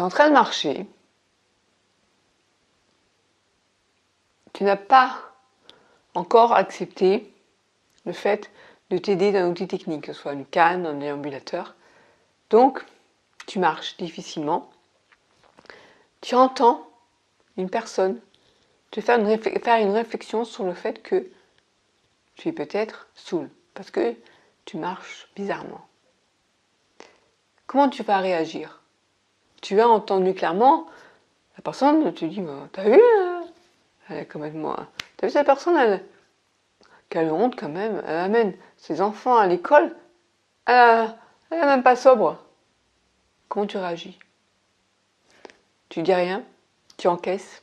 tu es en train de marcher, tu n'as pas encore accepté le fait de t'aider d'un outil technique, que ce soit une canne, un déambulateur. Donc, tu marches difficilement. Tu entends une personne te faire une réflexion sur le fait que tu es peut-être saoul, parce que tu marches bizarrement. Comment tu vas réagir? Tu as entendu clairement, la personne te dit, t'as vu, elle est complètement... T'as vu cette personne, quelle honte quand même, elle amène ses enfants à l'école, elle n'est même pas sobre. Comment tu réagis? Tu dis rien, tu encaisses.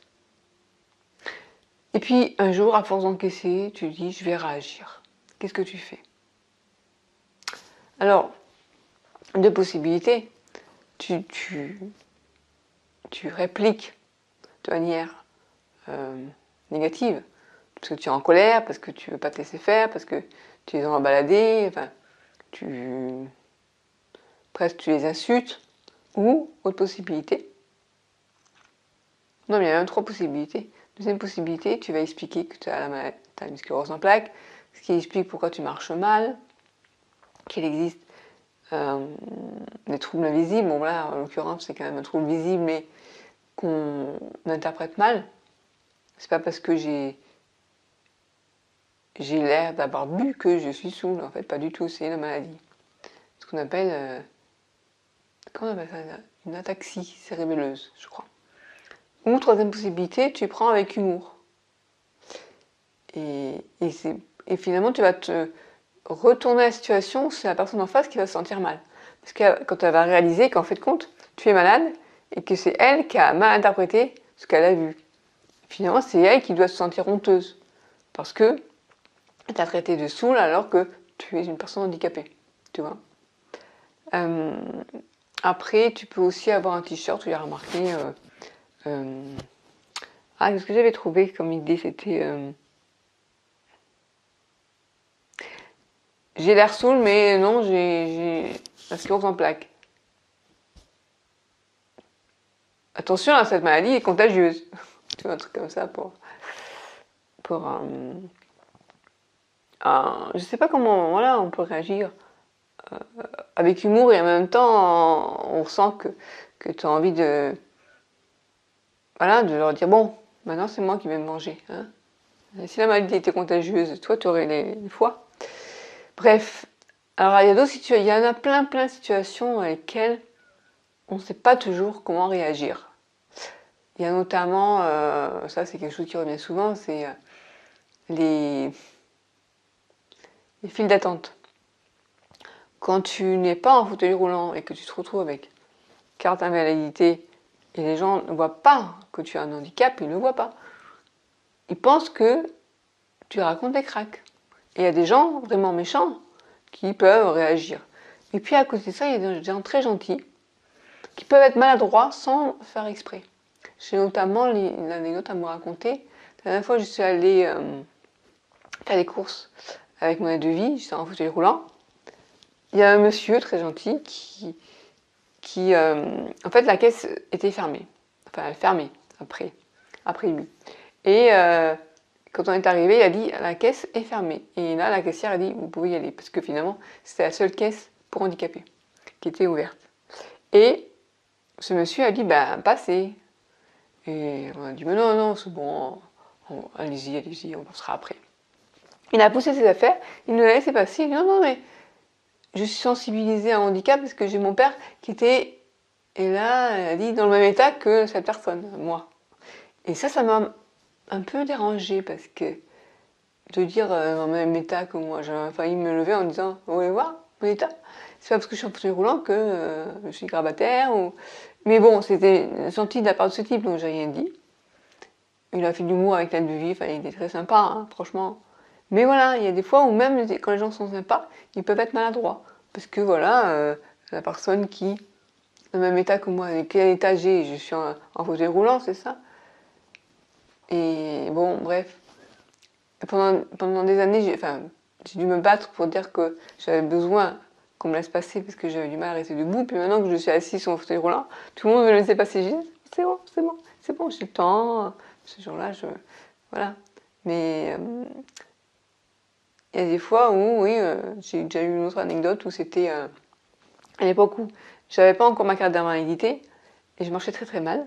Et puis un jour, à force d'encaisser, tu dis je vais réagir. Qu'est-ce que tu fais? Alors, deux possibilités. Tu répliques de manière négative, parce que tu es en colère, parce que tu ne veux pas te laisser faire, parce que tu les en balader, enfin, presque tu les insultes. Ou, autre possibilité, non mais il y a même trois possibilités. Deuxième possibilité, tu vas expliquer que tu as une sclérose en plaques, ce qui explique pourquoi tu marches mal, qu'il existe des troubles invisibles. Bon là, en l'occurrence, c'est quand même un trouble visible, mais qu'on interprète mal. C'est pas parce que j'ai l'air d'avoir bu que je suis saoul. En fait, pas du tout, c'est une maladie. Ce qu'on appelle, comment on appelle ça? Une ataxie cérébelleuse, je crois. Ou troisième possibilité, tu prends avec humour. Et finalement, tu vas te retourner la situation, c'est la personne en face qui va se sentir mal. Parce que quand elle va réaliser qu'en fait de compte, tu es malade et que c'est elle qui a mal interprété ce qu'elle a vu. Finalement, c'est elle qui doit se sentir honteuse. Parce que elle t'a traité de saoul alors que tu es une personne handicapée. Tu vois. Après, tu peux aussi avoir un t-shirt où il y a remarqué... ce que j'avais trouvé comme idée, c'était... j'ai l'air saoul, mais non, j'ai la sclérose en plaques. Attention, cette maladie est contagieuse. Tu vois, un truc comme ça pour je sais pas comment, voilà, on peut réagir avec humour et en même temps, on sent que tu as envie de, voilà, de leur dire, bon, maintenant c'est moi qui vais me manger. Hein. Si la maladie était contagieuse, toi, tu aurais les foies. Bref, alors il y a d'autres situations, il y en a plein de situations dans lesquelles on ne sait pas toujours comment réagir. Il y a notamment, ça c'est quelque chose qui revient souvent, c'est les files d'attente. Quand tu n'es pas en fauteuil roulant et que tu te retrouves avec carte invalidité et les gens ne voient pas que tu as un handicap, ils ne le voient pas. Ils pensent que tu racontes des cracks. Et il y a des gens vraiment méchants qui peuvent réagir. Et puis à côté de ça, il y a des gens très gentils qui peuvent être maladroits sans faire exprès. J'ai notamment l'anecdote à me raconter. La dernière fois, je suis allée faire des courses avec mon aide de vie, j'étais en fauteuil roulant. Il y a un monsieur très gentil qui en fait, la caisse était fermée. Enfin, elle fermée après lui. Et quand on est arrivé, il a dit la caisse est fermée. Et là, la caissière a dit vous pouvez y aller parce que finalement, c'était la seule caisse pour handicapés qui était ouverte. Et ce monsieur a dit passez. Et on a dit mais non, c'est bon, allez-y, on passera après. Il a poussé ses affaires, il nous a laissé passer. Il dit non, mais je suis sensibilisée à un handicap parce que j'ai mon père qui était, et là, elle a dit, dans le même état que cette personne, moi. Et ça m'a un peu dérangée parce que de dire dans le même état que moi, j'avais failli me lever en disant, vous voulez voir mon état? C'est pas parce que je suis en fauteuil roulant que je suis grabataire ou... Mais bon, c'était gentil de la part de ce type, donc j'ai rien dit. Il a fait de l'humour avec l'aide de vie, il était très sympa, hein, franchement. Mais voilà, il y a des fois où même quand les gens sont sympas, ils peuvent être maladroits. Parce que voilà, la personne qui, dans le même état que moi, quel état j'ai, je suis en fauteuil roulant, c'est ça. Et bon, bref. Pendant des années, j'ai dû me battre pour dire que j'avais besoin qu'on me laisse passer parce que j'avais du mal à rester debout. Puis maintenant que je suis assise sur mon fauteuil roulant, tout le monde me laisser passer. Je dis, c'est bon, j'ai le temps. Ce jour-là, voilà. Mais il y a des fois où, oui, j'ai déjà eu une autre anecdote où c'était à l'époque où j'avais pas encore ma carte d'invalidité et je marchais très très mal.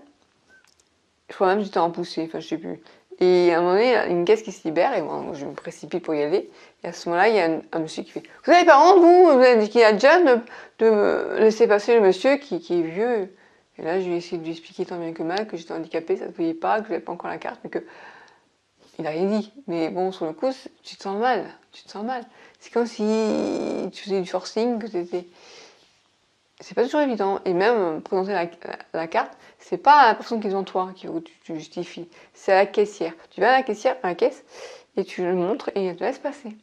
Je crois même que j'étais en poussée, enfin je sais plus. Et à un moment donné, il y a une caisse qui se libère et moi je me précipite pour y aller. Et à ce moment-là, il y a un monsieur qui fait, vous avez pas honte, vous avez dit qu'il y a déjà de laisser passer le monsieur qui est vieux. Et là, je lui ai essayé de lui expliquer tant bien que mal que j'étais handicapée, ça ne se voyait pas, que je n'avais pas encore la carte, mais que il n'a rien dit. Mais bon, sur le coup, tu te sens mal. Tu te sens mal. C'est comme si tu faisais du forcing, que c'était. C'est pas toujours évident. Et même présenter la carte, c'est pas à la personne qui est devant toi qu'il faut que tu justifies. C'est à la caissière. Tu vas à la caissière, à la caisse, et tu le montres et elle te laisse passer.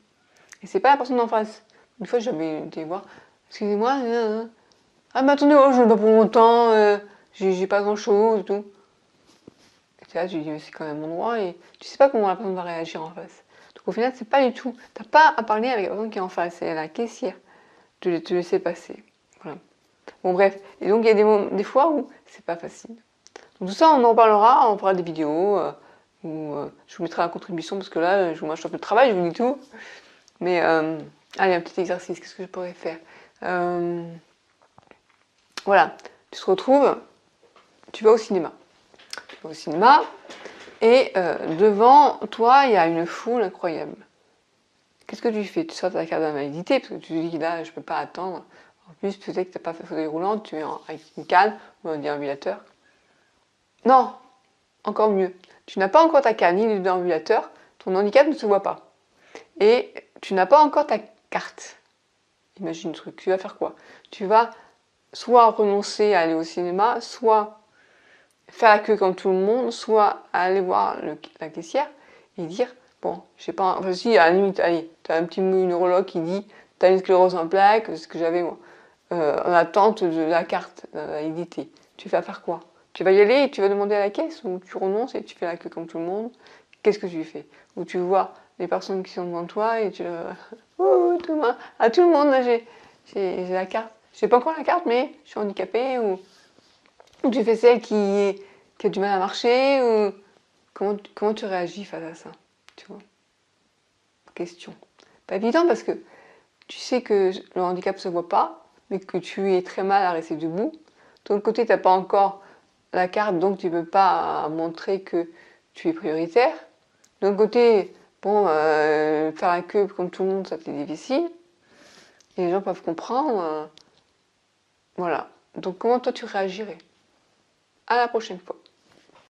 Et c'est pas la personne d'en face. Une fois, j'avais été voir. Excusez-moi. Ah, mais attendez, oh, je ne veux pas pour longtemps. J'ai pas grand chose et tout. Et là, tu dis, mais c'est quand même mon droit et tu sais pas comment la personne va réagir en face. Donc au final, c'est pas du tout. T'as pas à parler avec la personne qui est en face, c'est la caissière. De te laisser passer. Voilà. Bon, bref. Et donc, il y a des fois où c'est pas facile. Donc, tout ça, on en parlera, on fera des vidéos, où je vous mettrai la contribution parce que là, je vous mâche un peu de travail, je vous dis tout. Mais, allez, un petit exercice, qu'est-ce que je pourrais faire voilà. Tu te retrouves, tu vas au cinéma. Et devant toi, il y a une foule incroyable. Qu'est-ce que tu fais? Tu sors ta carte d'invalidité parce que tu te dis là, je ne peux pas attendre. En plus, peut-être que tu n'as pas fait fauteuil roulant, tu es avec une canne ou un déambulateur. Non, encore mieux. Tu n'as pas encore ta canne ni le déambulateur, ton handicap ne se voit pas. Et tu n'as pas encore ta carte. Imagine le truc, tu vas faire quoi? Tu vas soit renoncer à aller au cinéma, soit faire la queue comme tout le monde, soit aller voir la caissière et dire bon, je sais pas, enfin si, à la limite, allez, t'as un petit neurologue qui dit t'as une sclérose en plaques, c'est ce que j'avais moi, en attente de la carte validité. Tu vas faire quoi? Tu vas y aller et tu vas demander à la caisse ou tu renonces et tu fais la queue comme tout le monde? Qu'est-ce que tu fais? Ou tu vois les personnes qui sont devant toi et tu oh, à tout le monde, là, j'ai la carte. J'ai pas encore la carte, mais je suis handicapée ou tu fais celle qui a du mal à marcher ou comment tu réagis face à ça, tu vois? Question. Pas évident parce que tu sais que le handicap ne se voit pas, mais que tu es très mal à rester debout. De l'autre côté, tu n'as pas encore la carte, donc tu ne peux pas montrer que tu es prioritaire. De l'autre côté, bon, faire la queue comme tout le monde, ça c'est difficile. Et les gens peuvent comprendre. Voilà. Donc comment toi tu réagirais? À la prochaine fois.